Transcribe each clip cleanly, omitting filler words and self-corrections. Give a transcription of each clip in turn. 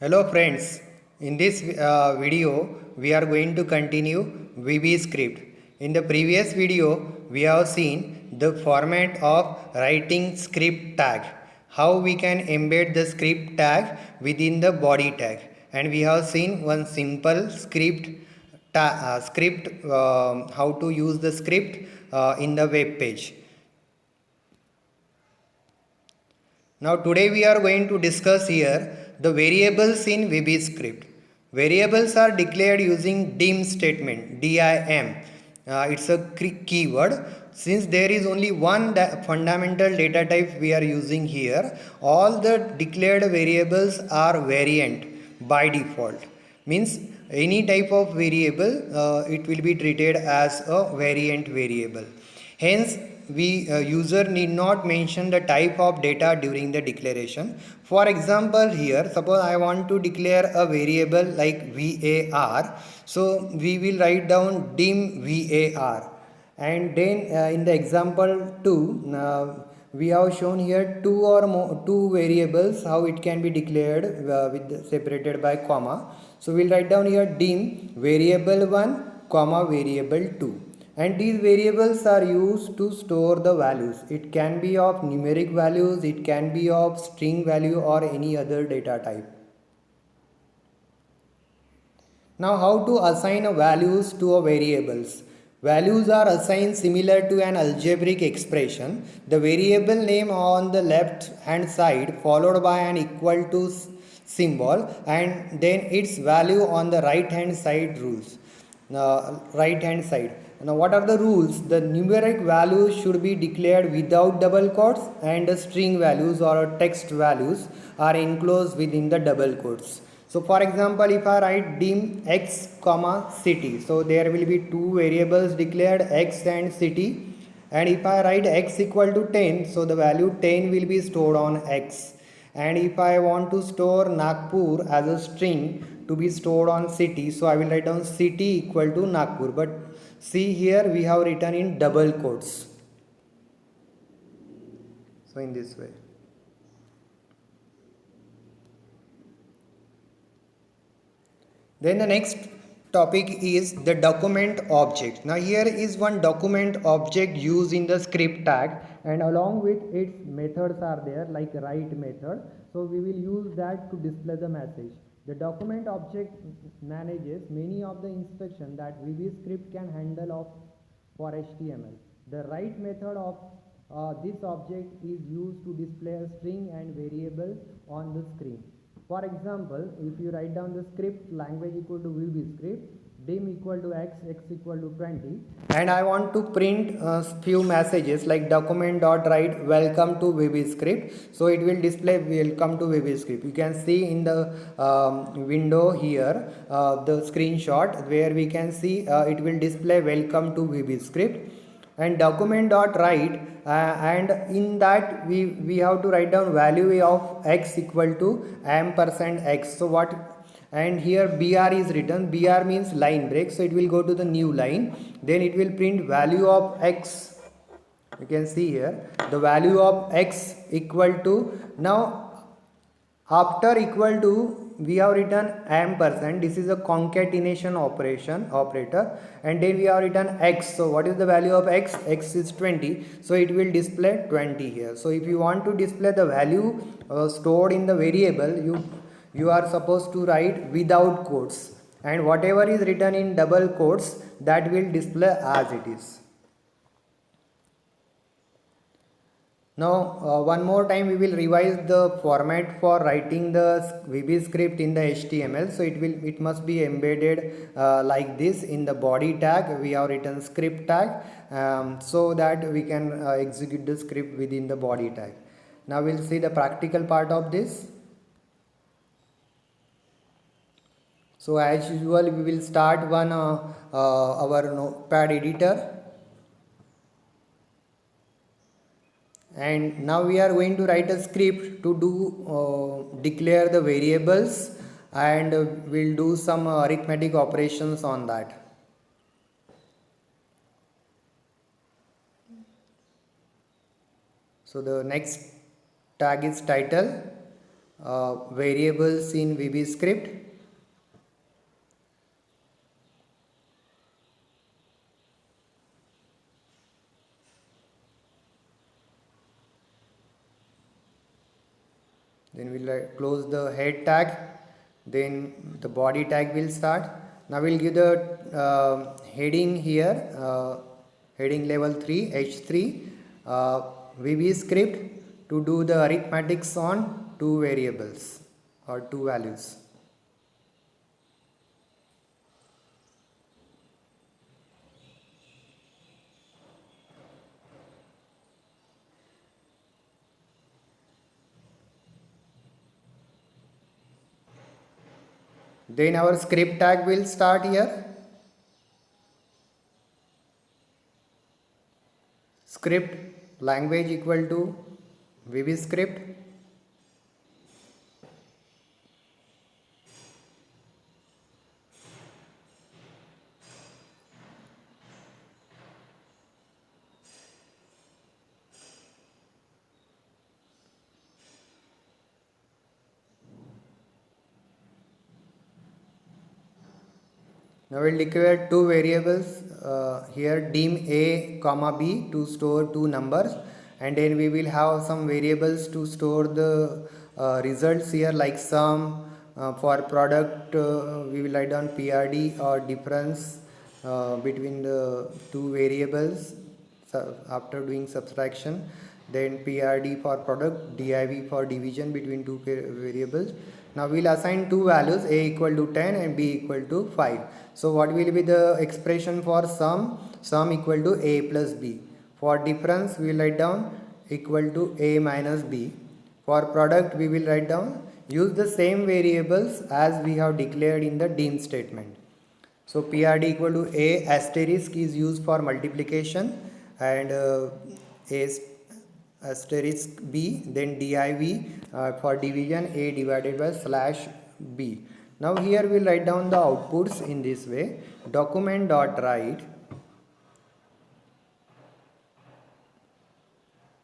Hello friends, in this video we are going to continue VB script. In the previous video we have seen the format of writing script tag, how we can embed the script tag within the body tag, and we have seen one simple script how to use the script in the web page. Now today we are going to discuss here the variables in VB script. Variables are declared using dim statement, DIM. It's a keyword. Since there is only one fundamental data type we are using here, all the declared variables are variant by default. Means any type of variable, it will be treated as a variant variable. Hence, we user need not mention the type of data during the declaration. For example, here suppose I want to declare a variable like var, so we will write down dim var, and then in the example 2 we have shown here two variables how it can be declared with separated by comma. So we'll write down here dim variable 1 comma variable 2, and these variables are used to store the values. It can be of numeric values, it can be of string value or any other data type. Now how to assign a values to a variables. Values are assigned similar to an algebraic expression. The variable name on the left hand side followed by an equal to symbol, and then its value on the right hand side rules. Right hand side. Now what are the rules? The numeric values should be declared without double quotes, and the string values or text values are enclosed within the double quotes. So for example, if I write dim x comma city, so there will be two variables declared, x and city, and if I write x equal to 10, so the value 10 will be stored on x. And if I want to store Nagpur as a string to be stored on city, so I will write down city equal to Nagpur, but see here we have written in double quotes, so in this way. Then the next topic is the document object. Now here is one document object used in the script tag, and along with its methods are there like write method. So we will use that to display the message. The document object manages many of the instructions that VB script can handle of for HTML. The write method of this object is used to display a string and variable on the screen. For example, if you write down the script language equal to VB script, dim equal to x, x equal to 20, and I want to print a few messages like document dot write welcome to VB script, so it will display welcome to VB script. You can see in the window here the screenshot where we can see it will display welcome to VB script. And document dot write and in that we have to write down value of x equal to ampersand x. So what, and here br is written, br means line break, so it will go to the new line, then it will print value of x. You can see here the value of x equal to, now after equal to we have written ampersand, this is a concatenation operator, and then we have written x. So what is the value of x? X is 20, so it will display 20 here. So if you want to display the value stored in the variable, you are supposed to write without quotes, and whatever is written in double quotes, that will display as it is. Now one more time we will revise the format for writing the VB script in the HTML. So it must be embedded like this. In the body tag we have written script tag, so that we can execute the script within the body tag. Now we'll see the practical part of this. So as usual we will start our notepad editor. And now we are going to write a script to do declare the variables, and we'll do some arithmetic operations on that. So the next tag is title. variables in VB script. Then we'll close the head tag, then the body tag will start. Now we'll give the heading here, heading level 3 H3 VB script to do the arithmetics on two variables or two values. Then our script tag will start here. Script language equal to VB script. Now we'll declare two variables here, dim a comma b, to store two numbers, and then we will have some variables to store the results here, like sum. For product we will write down PRD, or difference between the two variables after doing subtraction. Then PRD for product, div for division between two variables. Now we'll assign two values, a equal to 10 and b equal to 5. So what will be the expression for sum? Sum equal to a plus b. For difference we will write down equal to a minus b. For product we will write down, use the same variables as we have declared in the dim statement. So PRD equal to a asterisk is used for multiplication, and a asterisk b, then div for division, a divided by slash b. Now here we will write down the outputs in this way. Document dot write.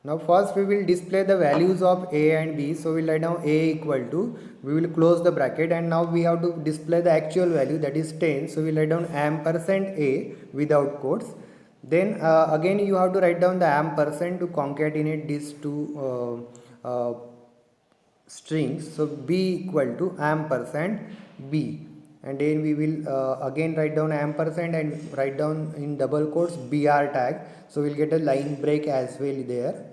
Now first we will display the values of a and b. So we will write down a equal to, we will close the bracket, and now we have to display the actual value, that is 10. So we will write down ampersand a without quotes. Then again you have to write down the ampersand to concatenate these two strings. So b equal to ampersand b, and then we will again write down ampersand and write down in double quotes br tag. So we'll get a line break as well there.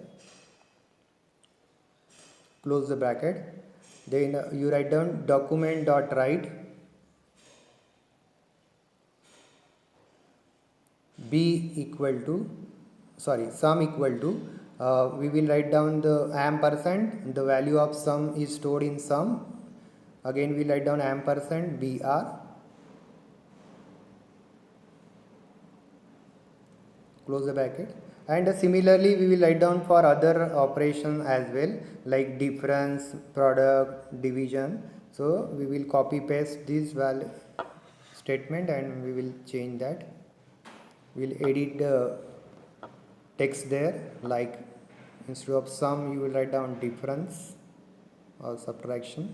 Close the bracket. Then you write down document dot write b equal to, sorry, sum equal to, we will write down the ampersand, the value of sum is stored in sum. Again we will write down ampersand br. Close the bracket. And similarly we will write down for other operations as well, like difference, product, division. So we will copy paste this value statement and we will change that. We will edit the text there, like instead of sum you will write down difference or subtraction.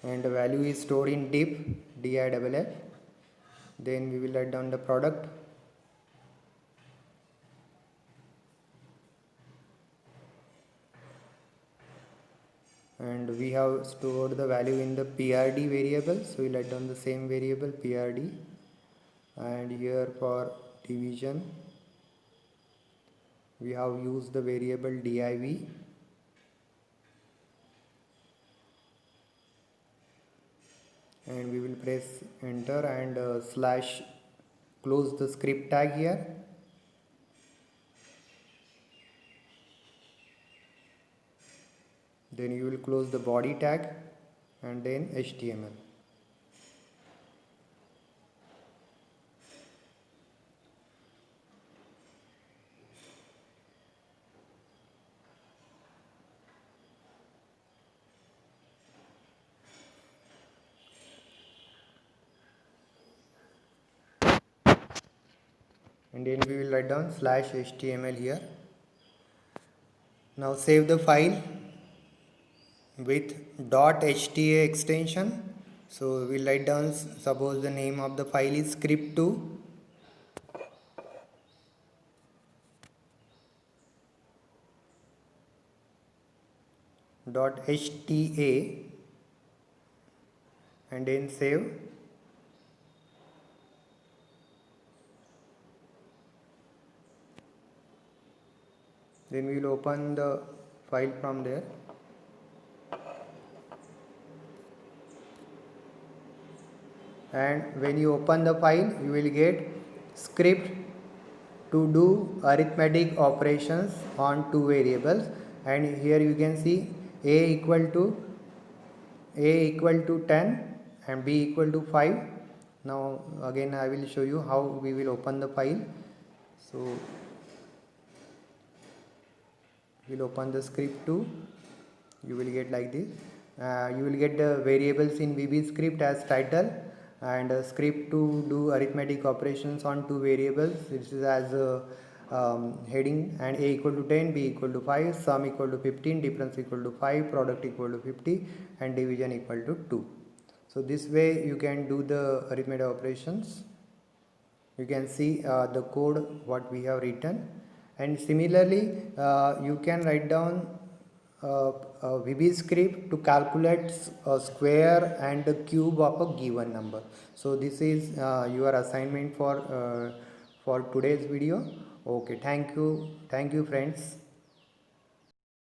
And the value is stored in diff, diff. Then we will write down the product. And we have stored the value in the PRD variable, so we write down the same variable PRD. And here for division we have used the variable div. And we will press enter and slash close the script tag here. Then you will close the body tag and then HTML. and then we will write down /html here. Now save the file with .hta extension. So we'll write down, suppose the name of the file is script2 .hta and then save. Then we will open the file from there. And when you open the file, you will get script to do arithmetic operations on two variables, and here you can see a equal to 10 and b equal to 5. Now again I will show you how we will open the file. So we'll open the script2. You will get like this. You will get the variables in VB script as title, and a script to do arithmetic operations on two variables. This is as heading, and a equal to 10, b equal to 5, sum equal to 15, difference equal to 5, product equal to 50, and division equal to 2. So this way you can do the arithmetic operations. You can see the code what we have written, and similarly you can write down a VB script to calculate a square and a cube of a given number. So this is your assignment for today's video. Okay, thank you friends.